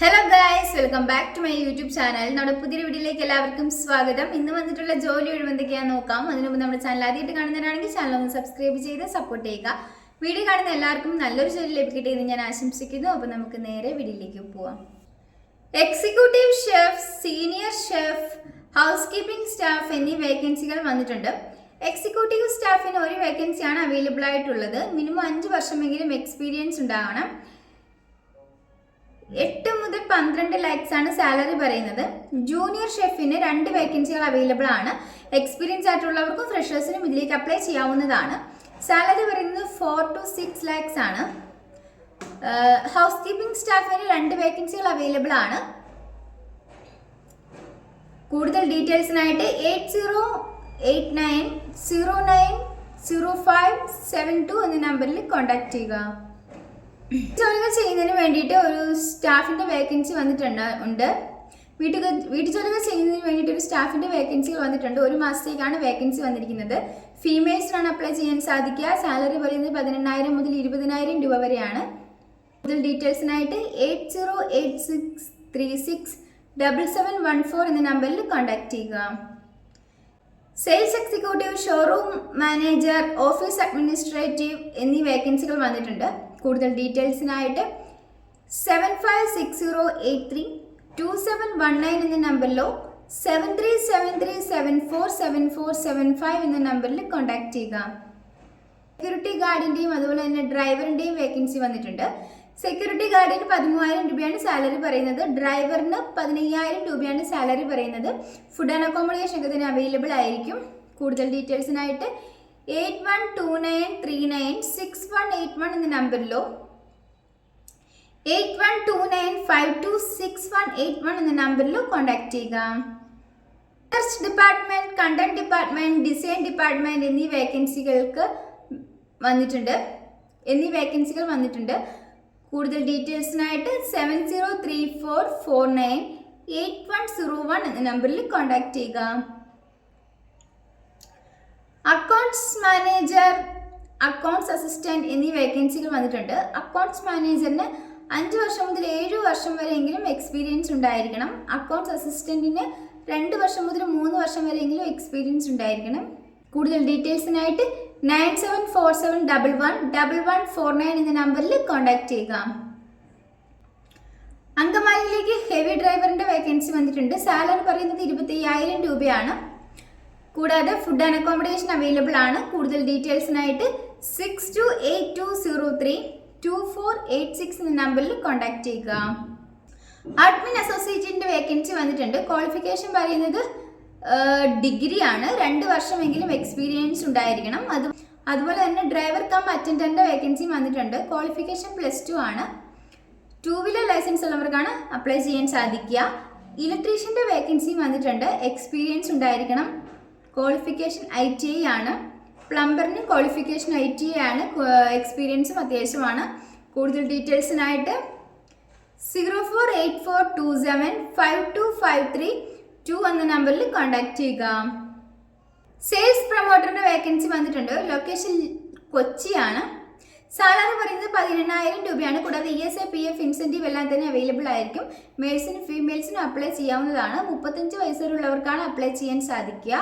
Hello guys, welcome back to my YouTube channel. നമ്മുടെ പുതിയൊരു വീഡിയോയിലേക്ക് എല്ലാവർക്കും സ്വാഗതം. ഇന്ന് വന്നിട്ടുള്ള ജോലി ഒഴിവ് എന്തൊക്കെയാണെന്ന് നോക്കാം. അതിനു മുമ്പ് നമ്മുടെ ചാനൽ ആദ്യമായിട്ട് കാണുന്നവരാണെങ്കിൽ ചാനൽ ഒന്ന് സബ്സ്ക്രൈബ് ചെയ്ത് സപ്പോർട്ട് ചെയ്യുക. വീഡിയോ കാണുന്ന എല്ലാവർക്കും നല്ലൊരു ജോലി ലഭിക്കട്ടെ എന്ന് ഞാൻ ആശംസിക്കുന്നു. അപ്പോൾ നമുക്ക് നേരെ വീഡിയോയിലേക്ക് പോവാം. Executive chef, senior chef, house keeping staff എന്നീ വേക്കൻസികൾ വന്നിട്ടുണ്ട്. എക്സിക്യൂട്ടീവ് സ്റ്റാഫിന് ഒരു വേക്കൻസിയാണ് അവൈലബിൾ ആയിട്ടുള്ളത്. മിനിമം 5 വർഷമെങ്കിലും എക്സ്പീരിയൻസ് ഉണ്ടാവണം. 8 മുതൽ 12 ലാക്സ് ആണ് സാലറി പറയുന്നത്. ജൂനിയർ ഷെഫിന് 2 വേക്കൻസികൾ അവൈലബിൾ ആണ്. എക്സ്പീരിയൻസ് ആയിട്ടുള്ളവർക്കും ഫ്രഷേഴ്സിനും ഇതിലേക്ക് അപ്ലൈ ചെയ്യാവുന്നതാണ്. സാലറി പറയുന്നത് 4 to 6 ലാക്സ് ആണ്. ഹൗസ് കീപ്പിംഗ് സ്റ്റാഫിന് 2 വേക്കൻസികൾ അവൈലബിൾ ആണ്. കൂടുതൽ ഡീറ്റെയിൽസിനായിട്ട് 8089090572 എന്ന നമ്പറിൽ കോൺടാക്ട് ചെയ്യുക. ജോലികൾ ചെയ്യുന്നതിന് വേണ്ടിയിട്ട് ഒരു സ്റ്റാഫിന്റെ വേക്കൻസി വന്നിട്ടുണ്ട്. വീട്ടുജോലികൾ ചെയ്യുന്നതിന് വേണ്ടിയിട്ട് ഒരു സ്റ്റാഫിന്റെ വേക്കൻസികൾ വന്നിട്ടുണ്ട്. 1 മാസത്തേക്കാണ് വേക്കൻസി വന്നിരിക്കുന്നത്. ഫീമെയിൽസിനാണ് അപ്ലൈ ചെയ്യാൻ സാധിക്കുക. സാലറി പറയുന്നത് 18,000 മുതൽ 20,000 രൂപ വരെയാണ്. കൂടുതൽ ഡീറ്റെയിൽസിനായിട്ട് 8086367714 എന്ന നമ്പറിൽ കോൺടാക്ട് ചെയ്യുക. Sales executive, showroom manager, office administrative എന്നീ വേക്കൻസികൾ വന്നിട്ടുണ്ട്. കൂടുതൽ ഡീറ്റെയിൽസിനായിട്ട് 7560832719 എന്ന നമ്പറിലോ 7373747475 എന്ന നമ്പറിൽ കോൺടാക്ട് ചെയ്യുക. സെക്യൂരിറ്റി ഗാർഡിന്റെയും അതുപോലെ തന്നെ ഡ്രൈവറിന്റെയും വേക്കൻസി വന്നിട്ടുണ്ട്. സെക്യൂരിറ്റി ഗാർഡിന് 13,000 രൂപയാണ് സാലറി പറയുന്നത്. ഡ്രൈവറിന് 15,000 രൂപയാണ് സാലറി പറയുന്നത്. ഫുഡ് ആൻഡ് അക്കോമഡേഷൻ ഒക്കെ തന്നെ അവൈലബിൾ ആയിരിക്കും. കൂടുതൽ ഡീറ്റെയിൽസിനായിട്ട് 8129396181 എന്ന നമ്പറിലോ 8129526181 എന്ന നമ്പറിലോ കോൺടാക്ട് ചെയ്യുക. Research department, content department, design department എന്നീ വേക്കൻസികൾ വന്നിട്ടുണ്ട്. കൂടുതൽ ഡീറ്റെയിൽസിനായിട്ട് 7034498101 എന്ന നമ്പറിൽ കോൺടാക്ട് ചെയ്യുക. അക്കൗണ്ട്സ് മാനേജർ, അക്കൗണ്ട്സ് അസിസ്റ്റന്റ് എന്നീ വേക്കൻസികൾ വന്നിട്ടുണ്ട്. അക്കൗണ്ട്സ് മാനേജറിന് 5 വർഷം മുതൽ 7 വർഷം വരെയെങ്കിലും എക്സ്പീരിയൻസ് ഉണ്ടായിരിക്കണം. അക്കൗണ്ട്സ് അസിസ്റ്റന്റിന് 2 വർഷം മുതൽ 3 വർഷം വരെയെങ്കിലും എക്സ്പീരിയൻസ് ഉണ്ടായിരിക്കണം. കൂടുതൽ ഡീറ്റെയിൽസിനായിട്ട് 9747111149 എന്ന നമ്പറിൽ കോൺടാക്ട് ചെയ്യുക. അങ്കമാലിയിലേക്ക് ഹെവി ഡ്രൈവറിന്റെ വേക്കൻസി വന്നിട്ടുണ്ട്. സാലറി പറയുന്നത് 25,000 രൂപയാണ്. കൂടാതെ ഫുഡ് ആൻഡ് അക്കോമഡേഷൻ അവൈലബിൾ ആണ്. കൂടുതൽ ഡീറ്റെയിൽസിനായിട്ട് 6282032486 എന്ന നമ്പറിൽ കോൺടാക്ട് ചെയ്യുക. അഡ്മിൻ അസോസിയേറ്റിന്റെ വേക്കൻസി വന്നിട്ടുണ്ട്. ക്വാളിഫിക്കേഷൻ പറയുന്നത് ഡിഗ്രി ആണ്. 2 വർഷമെങ്കിലും എക്സ്പീരിയൻസ് ഉണ്ടായിരിക്കണം. അതുപോലെ തന്നെ ഡ്രൈവർ കം അറ്റൻഡന്റ് വേക്കൻസി വന്നിട്ടുണ്ട്. ക്വാളിഫിക്കേഷൻ +2 ആണ്. 2 വീലർ ലൈസൻസ് ഉള്ളവർക്കാണ് അപ്ലൈ ചെയ്യാൻ സാധിക്കുക. ഇലക്ട്രീഷ്യന്റെ വേക്കൻസി വന്നിട്ടുണ്ട്. എക്സ്പീരിയൻസ് ഉണ്ടായിരിക്കണം. ക്വാളിഫിക്കേഷൻ ITI ആണ്. പ്ലംബറിന് ക്വാളിഫിക്കേഷൻ ITI ആണ്. എക്സ്പീരിയൻസും അത്യാവശ്യമാണ്. കൂടുതൽ ഡീറ്റെയിൽസിനായിട്ട് 0484275253 എന്ന നമ്പറിൽ കോൺടാക്ട് ചെയ്യുക. സെയിൽസ് പ്രൊമോട്ടറിന്റെ വേക്കൻസി വന്നിട്ടുണ്ട്. ലൊക്കേഷൻ കൊച്ചിയാണ്. സാലറി പറയുന്നത് 18,000 രൂപയാണ്. കൂടാതെ ESI, PF, ഇൻസെന്റീവ് എല്ലാം തന്നെ അവൈലബിൾ ആയിരിക്കും. മെയിൽസിനും ഫീമെയിൽസിനും അപ്ലൈ ചെയ്യാവുന്നതാണ്. 35 വയസ്സുള്ളവർക്കാണ് അപ്ലൈ ചെയ്യാൻ സാധിക്കുക.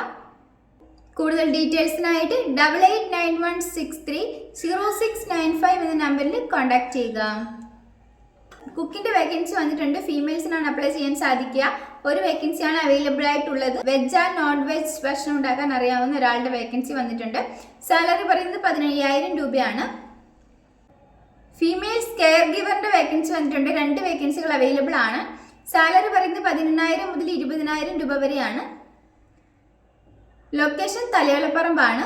കൂടുതൽ ഡീറ്റെയിൽസിനായിട്ട് 8891630695 എന്ന നമ്പറിൽ കോൺടാക്ട് ചെയ്യുക. കുക്കിന്റെ വേക്കൻസി വന്നിട്ടുണ്ട്. ഫീമെയിൽസിനാണ് അപ്ലൈ ചെയ്യാൻ സാധിക്കുക. ഒരു വേക്കൻസിയാണ് അവൈലബിൾ ആയിട്ടുള്ളത്. വെജ് ആൻഡ് നോൺ വെജ് ഭക്ഷണം ഉണ്ടാക്കാൻ അറിയാവുന്ന ഒരാളുടെ വേക്കൻസി വന്നിട്ടുണ്ട്. സാലറി പറയുന്നത് 15,000 രൂപയാണ്. ഫീമെയിൽസ് കെയർ ഗിവറിന്റെ വേക്കൻസി വന്നിട്ടുണ്ട്. 2 വേക്കൻസികൾ അവൈലബിൾ ആണ്. സാലറി പറയുന്നത് 18,000 മുതൽ 20,000 രൂപ വരെയാണ്. ലൊക്കേഷൻ തലയോലപ്പറമ്പാണ്.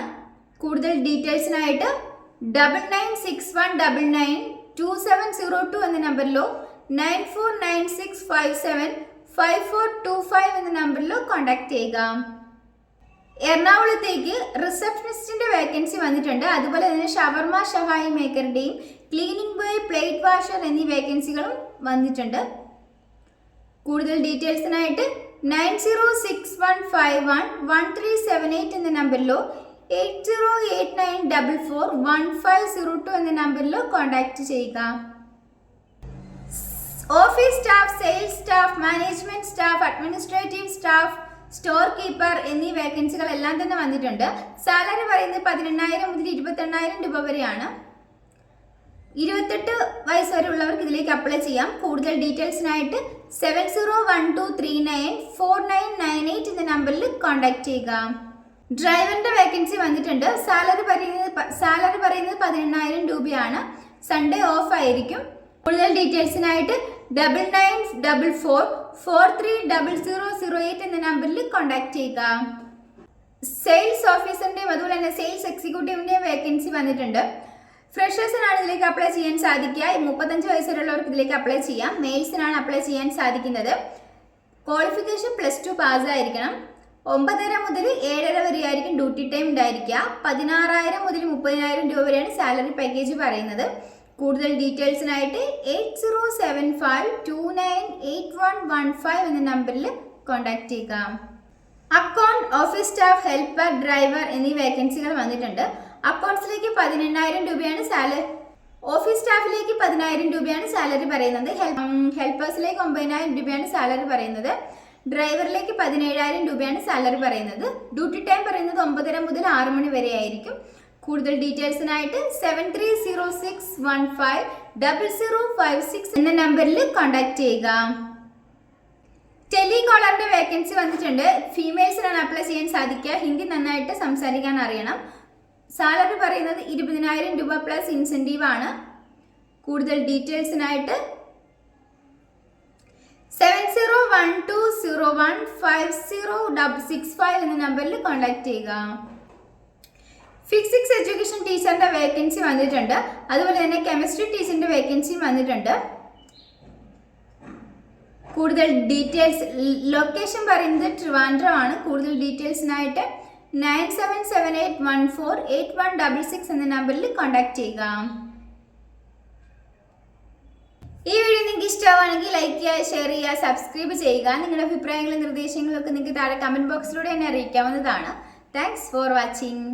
കൂടുതൽ ഡീറ്റെയിൽസിനായിട്ട് 9961992702 എന്ന നമ്പറിലോ 9496575425 എന്ന നമ്പറിലോ കോൺടാക്ട് ചെയ്യുക. എറണാകുളത്തേക്ക് റിസപ്ഷനിസ്റ്റിന്റെ വേക്കൻസി വന്നിട്ടുണ്ട്. അതുപോലെ തന്നെ ഷവർമ ഷവായി മേക്കറിന്റെയും ക്ലീനിങ് ബോയ്, പ്ലേറ്റ് വാഷർ എന്നീ വേക്കൻസികളും വന്നിട്ടുണ്ട്. കൂടുതൽ ഡീറ്റെയിൽസിനായിട്ട് 9061511378 എന്ന നമ്പറിലോ 8089441502 എന്ന നമ്പറിലോ കോൺടാക്ട് ചെയ്യുക. Office staff, sales staff, management staff, administrative staff, store keeper എന്നീ വേക്കൻസികൾ എല്ലാം തന്നെ വന്നിട്ടുണ്ട്. സാലറി പറയുന്നത് 18,000 മുതൽ 28,000 രൂപ വരെയാണ്. 28 വയസ്സ് വരെ ഉള്ളവർക്ക് ഇതിലേക്ക് അപ്ലൈ ചെയ്യാം. കൂടുതൽ ഡീറ്റെയിൽസിനായിട്ട് 7012394998 എന്ന നമ്പറിൽ കോൺടാക്ട് ചെയ്യുക. ഡ്രൈവറിന്റെ വേക്കൻസി വന്നിട്ടുണ്ട്. സാലറി പറയുന്നത് 18,000 രൂപയാണ്. സൺഡേ ഓഫ് ആയിരിക്കും. കൂടുതൽ ഡീറ്റെയിൽസിനായിട്ട് 9944430008 എന്ന നമ്പറിൽ കോൺടാക്ട് ചെയ്യുക. സെയിൽസ് ഓഫീസറിന്റെയും അതുപോലെ തന്നെ സെയിൽസ് എക്സിക്യൂട്ടീവിന്റെയും വേക്കൻസി വന്നിട്ടുണ്ട്. ഫ്രഷേഴ്സിനാണ് ഇതിലേക്ക് അപ്ലൈ ചെയ്യാൻ സാധിക്കുക. 35 വയസ്സുള്ളവർക്ക് ഇതിലേക്ക് അപ്ലൈ ചെയ്യാം. മെയിൽസിനാണ് അപ്ലൈ ചെയ്യാൻ സാധിക്കുന്നത്. ക്വാളിഫിക്കേഷൻ +2 പാസ്സായിരിക്കണം. 9:30 മുതൽ 7:30 വരെയായിരിക്കും ഡ്യൂട്ടി ടൈം ഉണ്ടായിരിക്കുക. 16,000 മുതൽ 30,000 രൂപ വരെയാണ് സാലറി പാക്കേജ് പറയുന്നത്. കൂടുതൽ ഡീറ്റെയിൽസിനായിട്ട് 8075298115 എന്ന നമ്പറിൽ കോൺടാക്ട് ചെയ്യുക. Account, office staff, helper, driver എന്നീ വേക്കൻസികൾ വന്നിട്ടുണ്ട്. അക്കൗണ്ട്സിലേക്ക് 18,000 രൂപയാണ് സാലറി. ഓഫീസ് സ്റ്റാഫിലേക്ക് 10,000 രൂപയാണ് സാലറി പറയുന്നത്. ഹെൽപ്പേഴ്സിലേക്ക് 9,000 രൂപയാണ് സാലറി പറയുന്നത്. ഡ്രൈവറിലേക്ക് 17,000 രൂപയാണ് സാലറി പറയുന്നത്. ഡ്യൂട്ടി ടൈം പറയുന്നത് 9:30 മുതൽ 6 മണി വരെ ആയിരിക്കും. കൂടുതൽ ഡീറ്റെയിൽസിനായിട്ട് 7306150056 എന്ന നമ്പറിൽ കോൺടാക്ട് ചെയ്യുക. ടെലികോളറിന്റെ വേക്കൻസി വന്നിട്ടുണ്ട്. ഫീമെയിൽസിനാണ് അപ്ലൈ ചെയ്യാൻ സാധിക്കുക. ഹിന്ദി നന്നായിട്ട് സംസാരിക്കാൻ അറിയണം. സാലറി പറയുന്നത് 20,000 രൂപ പ്ലസ് ഇൻസെന്റീവ് ആണ്. കൂടുതൽ ഡീറ്റെയിൽസിനായിട്ട് 7012015065 എന്ന നമ്പറിൽ കോൺടാക്ട് ചെയ്യുക. ഫിസിക്സ് എഡ്യൂക്കേഷൻ ടീച്ചറിന്റെ വേക്കൻസി വന്നിട്ടുണ്ട്. അതുപോലെ തന്നെ കെമിസ്ട്രി ടീച്ചറിന്റെ വേക്കൻസി വന്നിട്ടുണ്ട്. കൂടുതൽ ഡീറ്റെയിൽസ്, ലൊക്കേഷൻ പറയുന്നത് ട്രിവാൻഡ്രം ആണ്. കൂടുതൽ ഡീറ്റെയിൽസിനായിട്ട് 9778148166 എന്ന നമ്പറിൽ കോൺടാക്ട് ചെയ്യുക. ഈ വീഡിയോ നിങ്ങൾക്ക് ഇഷ്ടമാണെങ്കിൽ ലൈക്ക് ചെയ്യുക, ഷെയർ ചെയ്യുക, സബ്സ്ക്രൈബ് ചെയ്യുക. നിങ്ങളുടെ അഭിപ്രായങ്ങളും നിർദ്ദേശങ്ങളും ഒക്കെ നിങ്ങൾക്ക് താഴെ കമന്റ് ബോക്സിലൂടെ എന്നെ അറിയിക്കാവുന്നതാണ്. Thanks for watching.